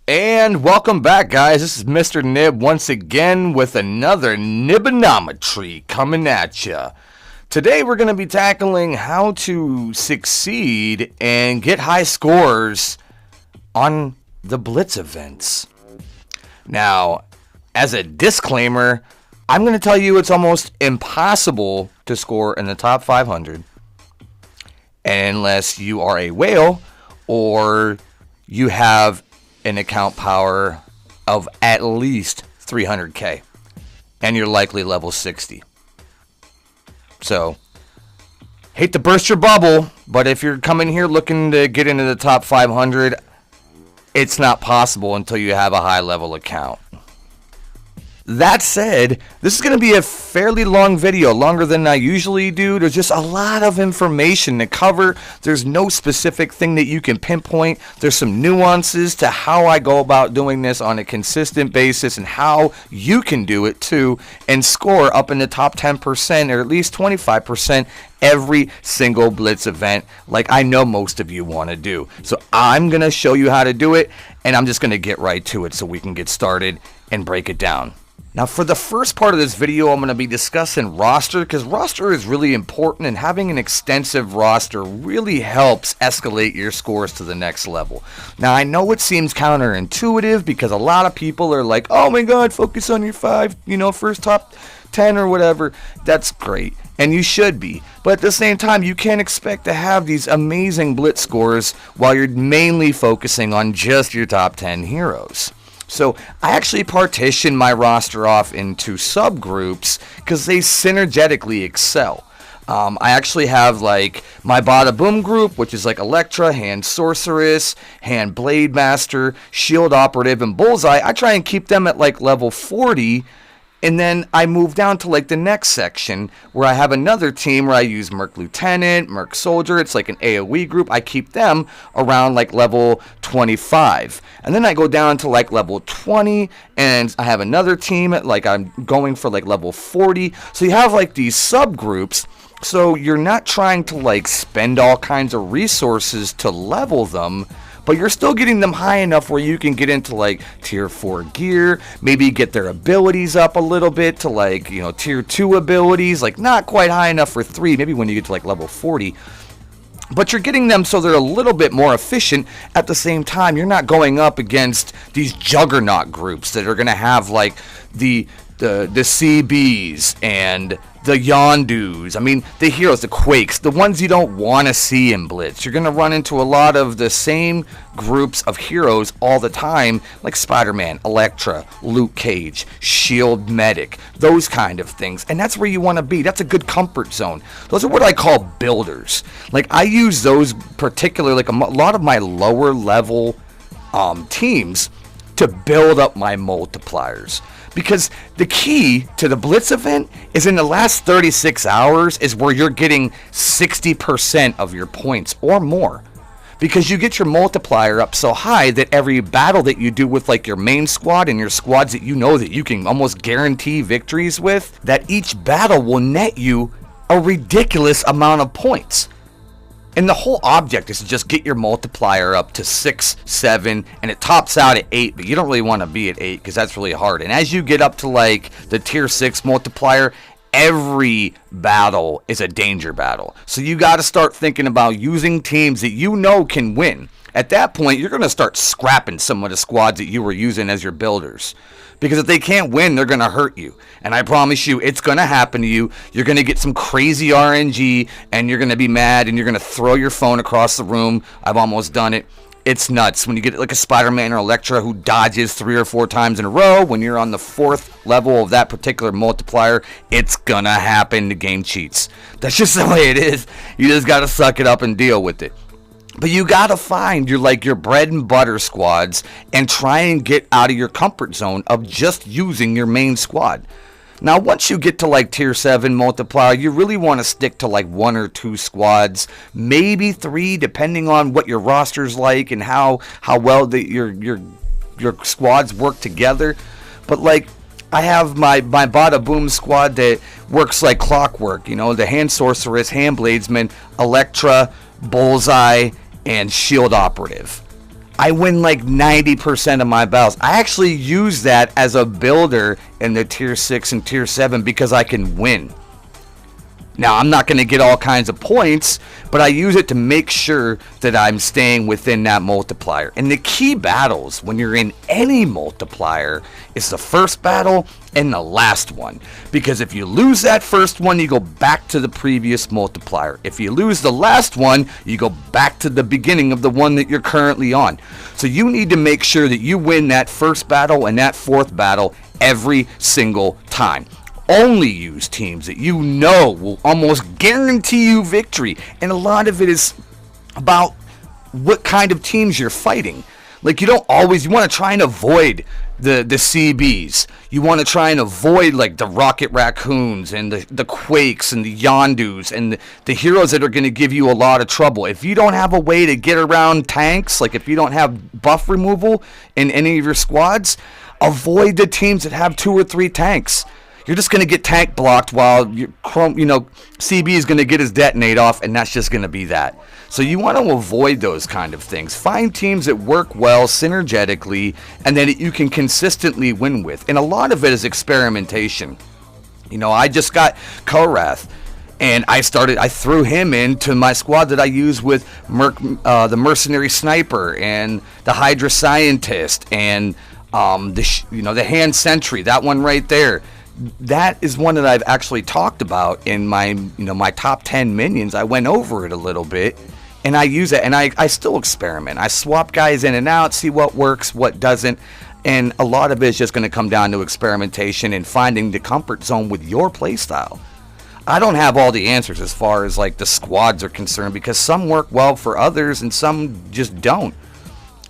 And welcome back, guys. This is Mr. Nib once again with another Nibbonometry coming at ya. Today we're going to be tackling how to succeed and get high scores on the Blitz events. Now, as a disclaimer, I'm going to tell you it's almost impossible to score in the top 500 unless you are a whale or you have an account power of at least 300k and you're likely level 60. So, hate to burst your bubble, but if you're coming here looking to get into the top 500, it's not possible until you have a high level account. That said, this is going to be a fairly long video, longer than I usually do. There's just a lot of information to cover. There's no specific thing that you can pinpoint. There's some nuances to how I go about doing this on a consistent basis and how you can do it too and score up in the top 10% or at least 25% every single Blitz event like I know most of you want to do. So I'm going to show you how to do it, and I'm just going to get right to it so we can get started and break it down. Now, for the first part of this video, I'm going to be discussing roster, because roster is really important, and having an extensive roster really helps escalate your scores to the next level. Now, I know it seems counterintuitive, because a lot of people are like, oh my god, focus on your first top 10 or whatever. That's great, and you should be. But at the same time, you can't expect to have these amazing Blitz scores while you're mainly focusing on just your top 10 heroes. So I actually partition my roster off into subgroups because they synergetically excel. I actually have like my Bada Boom group, which is like Electra, Hand Sorceress, Hand Blade Master, Shield Operative, and Bullseye. I try and keep them at like level 40. And then I move down to like the next section where I have another team where I use Merc Lieutenant, Merc Soldier. It's like an AoE group. I keep them around like level 25. And then I go down to like level 20 and I have another team at like I'm going for like level 40. So you have like these subgroups. So you're not trying to like spend all kinds of resources to level them, but you're still getting them high enough where you can get into like tier 4 gear, maybe get their abilities up a little bit to like, tier 2 abilities, like not quite high enough for 3, maybe when you get to like level 40. But you're getting them so they're a little bit more efficient. At the same time, you're not going up against these juggernaut groups that are going to have like the CBs and the Yondus. I mean, the heroes, the Quakes, the ones you don't want to see in Blitz. You're going to run into a lot of the same groups of heroes all the time, like Spider-Man, Electra, Luke Cage, Shield Medic, those kind of things. And that's where you want to be. That's a good comfort zone. Those are what I call builders. Like, I use those particularly, like a lot of my lower level teams to build up my multipliers. Because the key to the Blitz event is in the last 36 hours is where you're getting 60% of your points or more. Because you get your multiplier up so high that every battle that you do with like your main squad and your squads that you know that you can almost guarantee victories with, that each battle will net you a ridiculous amount of points. And the whole object is to just get your multiplier up to 6, 7, and it tops out at 8, but you don't really want to be at 8 because that's really hard. And as you get up to like the tier 6 multiplier, every battle is a danger battle. So you got to start thinking about using teams that you know can win. At that point, you're going to start scrapping some of the squads that you were using as your builders. Because if they can't win, they're going to hurt you. And I promise you, it's going to happen to you. You're going to get some crazy RNG, and you're going to be mad, and you're going to throw your phone across the room. I've almost done it. It's nuts. When you get like a Spider-Man or Electra who dodges 3 or 4 times in a row, when you're on the 4th level of that particular multiplier, it's going to happen. The game cheats. That's just the way it is. You just got to suck it up and deal with it. But you gotta find your bread and butter squads and try and get out of your comfort zone of just using your main squad. Now, once you get to like tier 7 multiplier, you really want to stick to like 1 or 2 squads, maybe 3, depending on what your roster's like and how well your squads work together. But like, I have my Bada Boom squad that works like clockwork. You know, the Hand Sorceress, Hand Bladesman, Electra, Bullseye, and Shield Operative. I win like 90% of my battles. I actually use that as a builder in the tier 6 and tier 7 because I can win. Now, I'm not going to get all kinds of points, but I use it to make sure that I'm staying within that multiplier. And the key battles when you're in any multiplier is the first battle and the last one. Because if you lose that first one, you go back to the previous multiplier. If you lose the last one, you go back to the beginning of the one that you're currently on. So you need to make sure that you win that first battle and that fourth battle every single time. Only use teams that you know will almost guarantee you victory. And a lot of it is about what kind of teams you're fighting. Like, you want to try and avoid the CBs. You want to try and avoid like the Rocket Raccoons and the Quakes and the Yondus and the heroes that are going to give you a lot of trouble. If you don't have a way to get around tanks, like if you don't have buff removal in any of your squads, avoid the teams that have 2 or 3 tanks. You're just going to get tank blocked while CB is going to get his detonate off, and that's just going to be that. So you want to avoid those kind of things. Find teams that work well synergetically and that you can consistently win with. And a lot of it is experimentation. You know, I just got Korath, and I threw him into my squad that I use with the Mercenary Sniper and the Hydra Scientist and the Hand Sentry, that one right there. That is one that I've actually talked about in my top 10 minions. I went over it a little bit, and I use it, and I still experiment. I swap guys in and out, see what works, what doesn't, and a lot of it is just going to come down to experimentation and finding the comfort zone with your playstyle. I don't have all the answers as far as like the squads are concerned, because some work well for others and some just don't.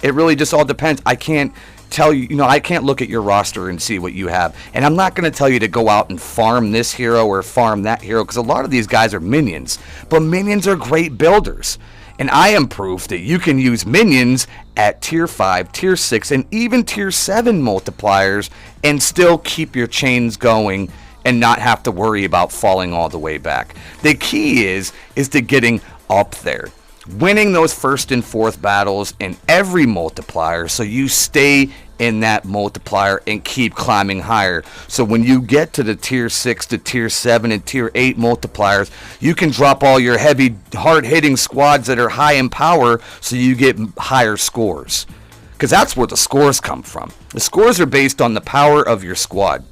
It really just all depends. I can't tell you, I can't look at your roster and see what you have, and I'm not going to tell you to go out and farm this hero or farm that hero, because a lot of these guys are minions, but minions are great builders, and I am proof that you can use minions at tier 5, tier 6, and even tier 7 multipliers and still keep your chains going and not have to worry about falling all the way back. The key is to getting up there, winning those first and fourth battles in every multiplier, so you stay in that multiplier and keep climbing higher. So when you get to the tier 6 to tier 7 and tier 8 multipliers, you can drop all your heavy, hard-hitting squads that are high in power, so you get higher scores. Because that's where the scores come from. The scores are based on the power of your squad.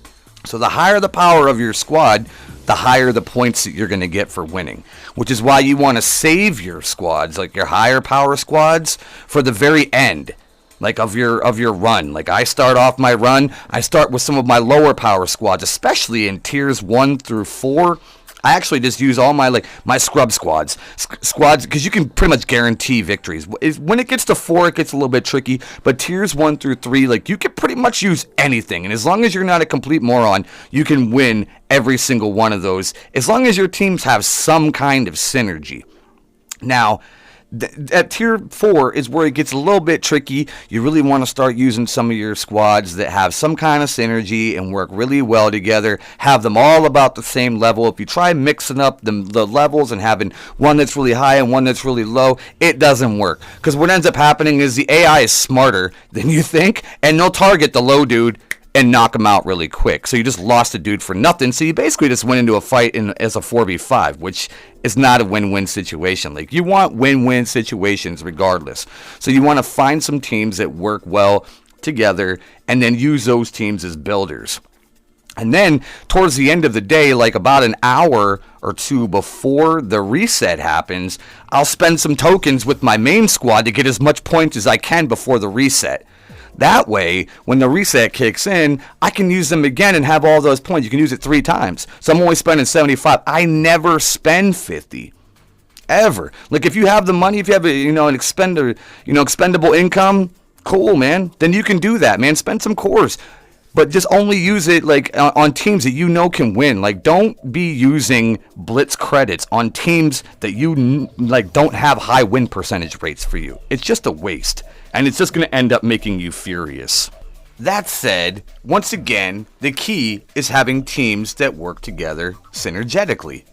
So the higher the power of your squad, the higher the points that you're going to get for winning. Which is why you want to save your squads, like your higher power squads, for the very end, like of your run. Like I start off my run, I start with some of my lower power squads, especially in tiers 1 through 4. I actually just use all my scrub squads, because you can pretty much guarantee victories. When it gets to 4, it gets a little bit tricky, but tiers 1 through 3, you can pretty much use anything, and as long as you're not a complete moron, you can win every single one of those, as long as your teams have some kind of synergy. Now, at tier 4 is where it gets a little bit tricky. You really want to start using some of your squads that have some kind of synergy and work really well together. Have them all about the same level. If you try mixing up the levels and having one that's really high and one that's really low, it doesn't work. Because what ends up happening is the AI is smarter than you think, and they'll target the low dude and knock him out really quick. So you just lost a dude for nothing. So you basically just went into a fight as a 4v5, which is not a win-win situation. You want win-win situations regardless. So you want to find some teams that work well together and then use those teams as builders. And then towards the end of the day, about an hour or two before the reset happens, I'll spend some tokens with my main squad to get as much points as I can before the reset. That way, when the reset kicks in, I can use them again and have all those points. You can use it 3 times. So I'm only spending 75. I never spend 50. Ever. If you have the money, if you have an expendable income, cool, man. Then you can do that, man. Spend some cores. But just only use it on teams that you know can win. Don't be using Blitz credits on teams that you don't have high win percentage rates for you. It's just a waste. And it's just going to end up making you furious. That said, once again, the key is having teams that work together synergetically.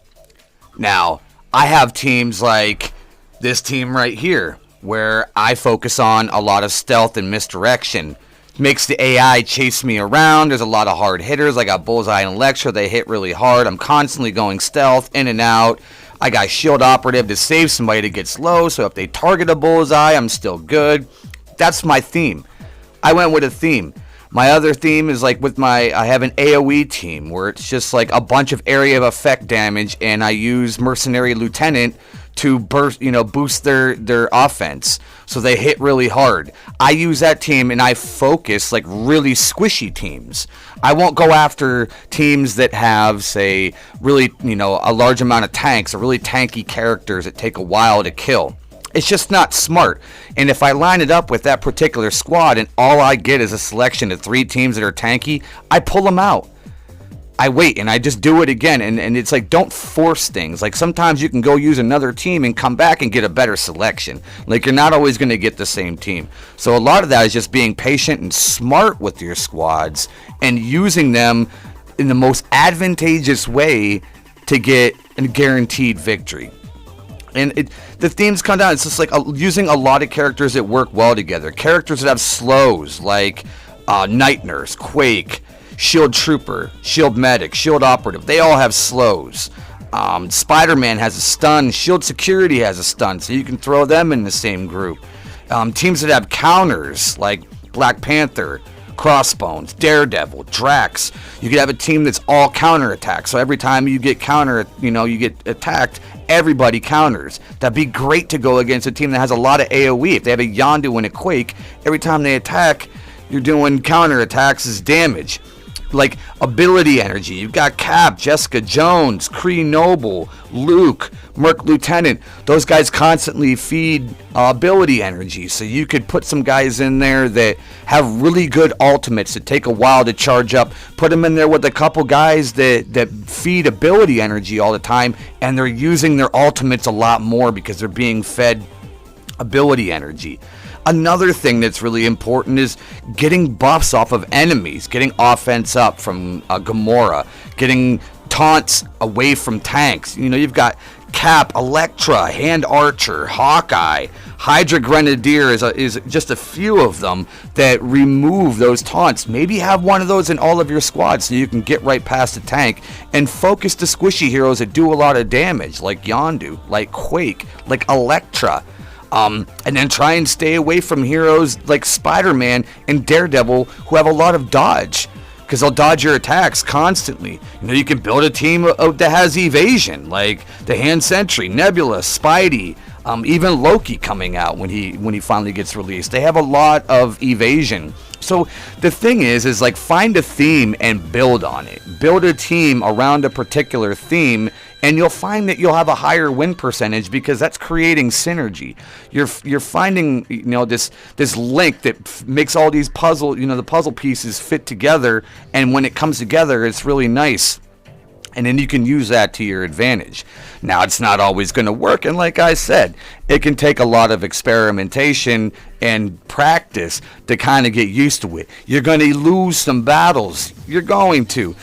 Now, I have teams like this team right here, where I focus on a lot of stealth and misdirection. Makes the AI chase me around. There's a lot of hard hitters. I got Bullseye and Electra. They hit really hard. I'm constantly going stealth, in and out. I got Shield Operative to save somebody that gets low, so if they target a Bullseye, I'm still good. That's my theme. I went with a theme. My other theme is like I have an AoE team where it's just like a bunch of area of effect damage, and I use Mercenary Lieutenant to boost their offense, so they hit really hard. I use that team, and I focus like really squishy teams. I won't go after teams that have, say, really a large amount of tanks or really tanky characters that take a while to kill. It's just not smart. And if I line it up with that particular squad and all I get is a selection of 3 teams that are tanky, I pull them out. I wait and I just do it again. And it's like, don't force things. Like sometimes you can go use another team and come back and get a better selection. Like you're not always going to get the same team. So a lot of that is just being patient and smart with your squads and using them in the most advantageous way to get a guaranteed victory. And the themes come down. It's just like using a lot of characters that work well together. Characters that have slows, like Night Nurse, Quake, Shield Trooper, Shield Medic, Shield Operative. They all have slows. Spider-Man has a stun. Shield Security has a stun, so you can throw them in the same group. Teams that have counters, like Black Panther, Crossbones, Daredevil, Drax. You could have a team that's all counter attack. So every time you get you get attacked, everybody counters. That'd be great to go against a team that has a lot of AoE. If they have a Yondu and a Quake, every time they attack, you're doing counter attacks as damage. Like ability energy, you've got Cap, Jessica Jones, Kree Noble, Luke, Merc Lieutenant. Those guys constantly feed ability energy, so you could put some guys in there that have really good ultimates that take a while to charge up. Put them in there with a couple guys that feed ability energy all the time, and they're using their ultimates a lot more because they're being fed ability energy. Another thing that's really important is getting buffs off of enemies, getting offense up from Gamora, getting taunts away from tanks. You've got Cap, Electra, Hand Archer, Hawkeye, Hydra Grenadier is just a few of them that remove those taunts. Maybe have one of those in all of your squads so you can get right past the tank and focus the squishy heroes that do a lot of damage, like Yondu, like Quake, like Electra. And then try and stay away from heroes like Spider-Man and Daredevil who have a lot of dodge, because they'll dodge your attacks constantly. You can build a team that has evasion, like the Hand Sentry, Nebula, Spidey, even Loki coming out when he finally gets released. They have a lot of evasion. So the thing is like find a theme and build on it. Build a team around a particular theme, and you'll find that you'll have a higher win percentage because that's creating synergy. You're finding this link that makes all these the puzzle pieces fit together, and when it comes together, it's really nice. And then you can use that to your advantage. Now, it's not always going to work, and like I said, it can take a lot of experimentation and practice to kind of get used to it. You're going to lose some battles. You're going to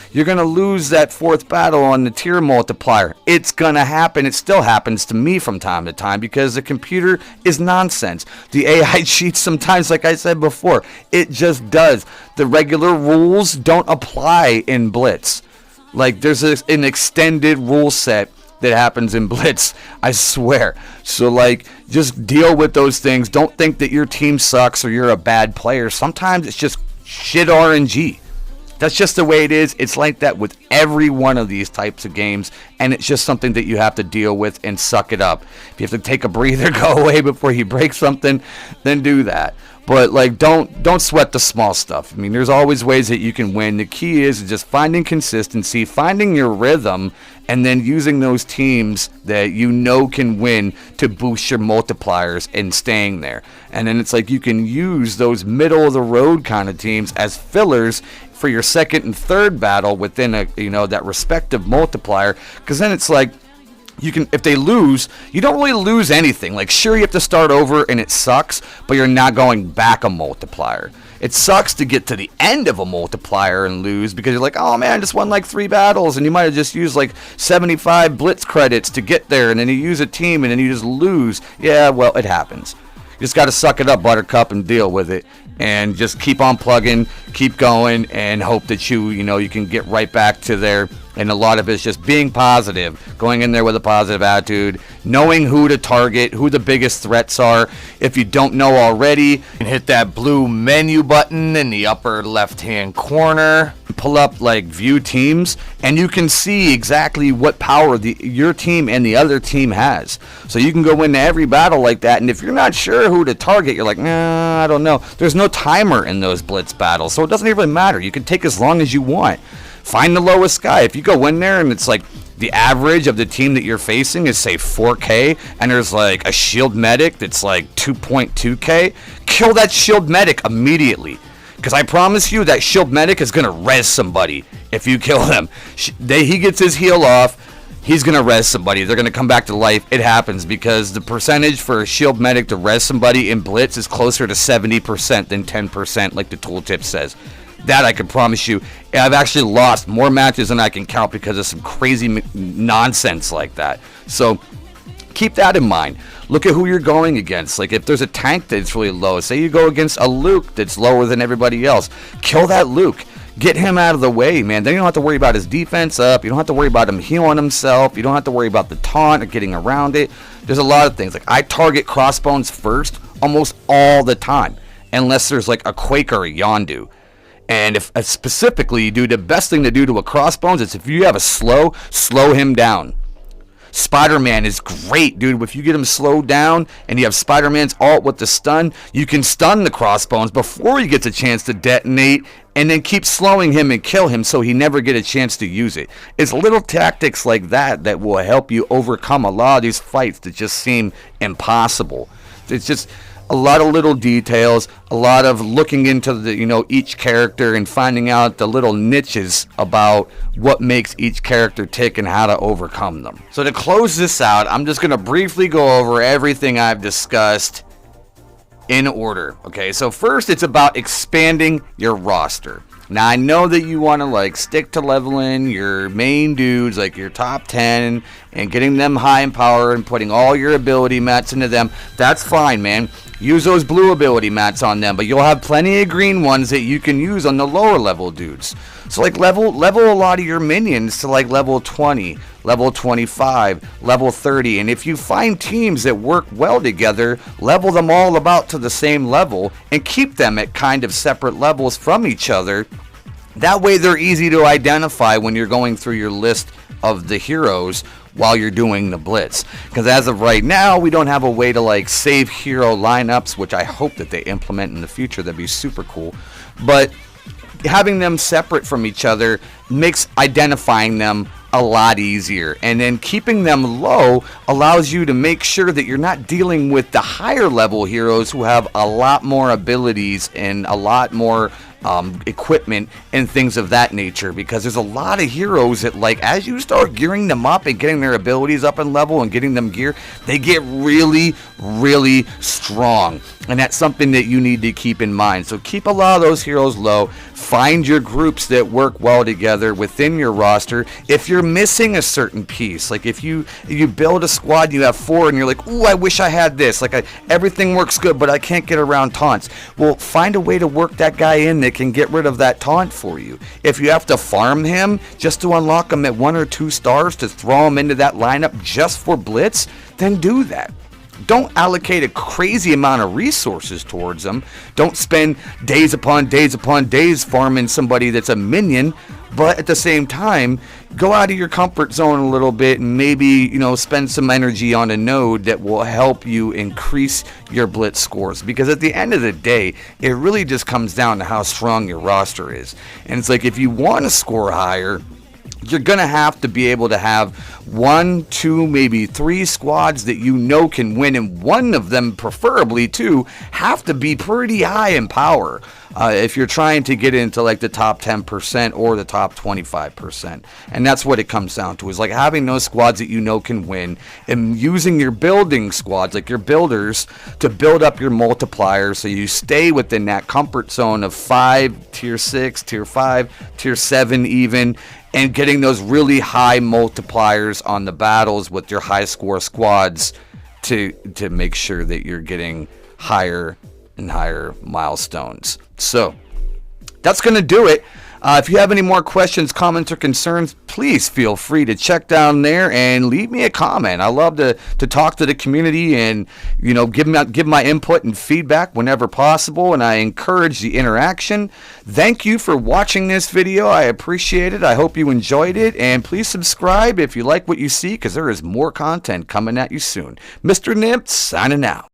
lose that 4th battle on the tier multiplier. It's going to happen. It still happens to me from time to time because the computer is nonsense. The AI cheats sometimes, like I said before. It just does. The regular rules don't apply in Blitz. Like, there's an extended rule set that happens in Blitz, I swear. So, like, just deal with those things. Don't think that your team sucks or you're a bad player. Sometimes it's just shit RNG. That's just the way it is. It's like that with every one of these types of games, and it's just something that you have to deal with and suck it up. If you have to take a breather, go away before you break something, then do that. But like, don't sweat the small stuff. I mean, there's always ways that you can win. The key is just finding consistency, finding your rhythm, and then using those teams that can win to boost your multipliers and staying there. And then it's like you can use those middle of the road kind of teams as fillers for your 2nd and 3rd battle within that respective multiplier, because then it's like, if they lose, you don't really lose anything. Like, sure, you have to start over and it sucks, but you're not going back a multiplier. It sucks to get to the end of a multiplier and lose because you're like, oh man, I just won like 3 battles and you might have just used like 75 Blitz credits to get there, and then you use a team and then you just lose. Yeah, well, it happens. You just got to suck it up, Buttercup, and deal with it. And just keep on plugging, keep going, and hope that you can get right back to there. And a lot of it's just being positive, going in there with a positive attitude, knowing who to target, who the biggest threats are. If you don't know already, you can hit that blue menu button in the upper left-hand corner, pull up like view teams, and you can see exactly what power your team and the other team has. So you can go into every battle like that, and if you're not sure who to target, you're like, nah, I don't know. There's no timer in those Blitz battles, so it doesn't even matter. You can take as long as you want. Find the lowest guy. If you go in there and it's like the average of the team that you're facing is say 4K, and there's like a shield medic that's like 2.2K, kill that shield medic immediately. Because I promise you that shield medic is going to res somebody if you kill them. He gets his heal off, he's going to res somebody. They're going to come back to life. It happens because the percentage for a shield medic to res somebody in Blitz is closer to 70% than 10%, like the tooltip says. That I can promise you. I've actually lost more matches than I can count because of some crazy nonsense like that. So keep that in mind. Look at who you're going against. Like if there's a tank that's really low, say you go against a Luke that's lower than everybody else, kill that Luke. Get him out of the way, man. Then you don't have to worry about his defense up. You don't have to worry about him healing himself. You don't have to worry about the taunt or getting around it. There's a lot of things. Like I target crossbones first almost all the time, unless there's like a Quake or a Yondu. And if specifically you do, the best thing to do to a crossbones is if you have a slow him down. Spider-Man is great, dude. If you get him slowed down and you have Spider-Man's ult with the stun, you can stun the crossbones before he gets a chance to detonate, and then keep slowing him and kill him so he never get a chance to use it. It's little tactics like that that will help you overcome a lot of these fights that just seem impossible. It's just a lot of little details, a lot of looking into the each character and finding out the little niches about what makes each character tick and how to overcome them. So to close this out, I'm just going to briefly go over everything I've discussed in order. Okay, so first it's about expanding your roster. Now I know that you want to stick to leveling your main dudes, like your top 10, and getting them high in power and putting all your ability mats into them. That's fine, man. Use those blue ability mats on them, but you'll have plenty of green ones that you can use on the lower level dudes. So level a lot of your minions to level 20, level 25, level 30, and if you find teams that work well together, level them all about to the same level and keep them at kind of separate levels from each other. That way they're easy to identify when you're going through your list of the heroes while you're doing the Blitz. Because as of right now, we don't have a way to save hero lineups, which I hope that they implement in the future. That'd be super cool. But having them separate from each other makes identifying them a lot easier, and then keeping them low allows you to make sure that you're not dealing with the higher level heroes who have a lot more abilities and a lot more equipment and things of that nature, because there's a lot of heroes that as you start gearing them up and getting their abilities up in level and getting them gear, they get really strong, and that's something that you need to keep in mind. So keep a lot of those heroes low. Find your groups that work well together within your roster. If you're missing a certain piece, if you build a squad, you have 4 and you're like, ooh, I wish I had this, everything works good but I can't get around taunts. Well, find a way to work that guy in that can get rid of that taunt for you. If you have to farm him just to unlock him at 1 or 2 stars to throw him into that lineup just for Blitz, then do that. Don't allocate a crazy amount of resources towards them. Don't spend days upon days farming somebody that's a minion, but at the same time, go out of your comfort zone a little bit and maybe, spend some energy on a node that will help you increase your Blitz scores. Because at the end of the day, it really just comes down to how strong your roster is. And it's if you want to score higher, you're going to have to be able to have 1, 2, maybe 3 squads that you know can win, and one of them, preferably 2, have to be pretty high in power if you're trying to get into like the top 10% or the top 25%. And that's what it comes down to, is like having those squads that you know can win, and using your building squads, like your builders, to build up your multipliers so you stay within that comfort zone of 5, tier 6, tier 5, tier 7 even, and getting those really high multipliers on the battles with your high score squads to make sure that you're getting higher and higher milestones. So that's going to do it. If you have any more questions, comments, or concerns, please feel free to check down there and leave me a comment. I love to talk to the community and, you know, give my input and feedback whenever possible, and I encourage the interaction. Thank you for watching this video. I appreciate it. I hope you enjoyed it, and please subscribe if you like what you see, because there is more content coming at you soon. Mr. Nib signing out.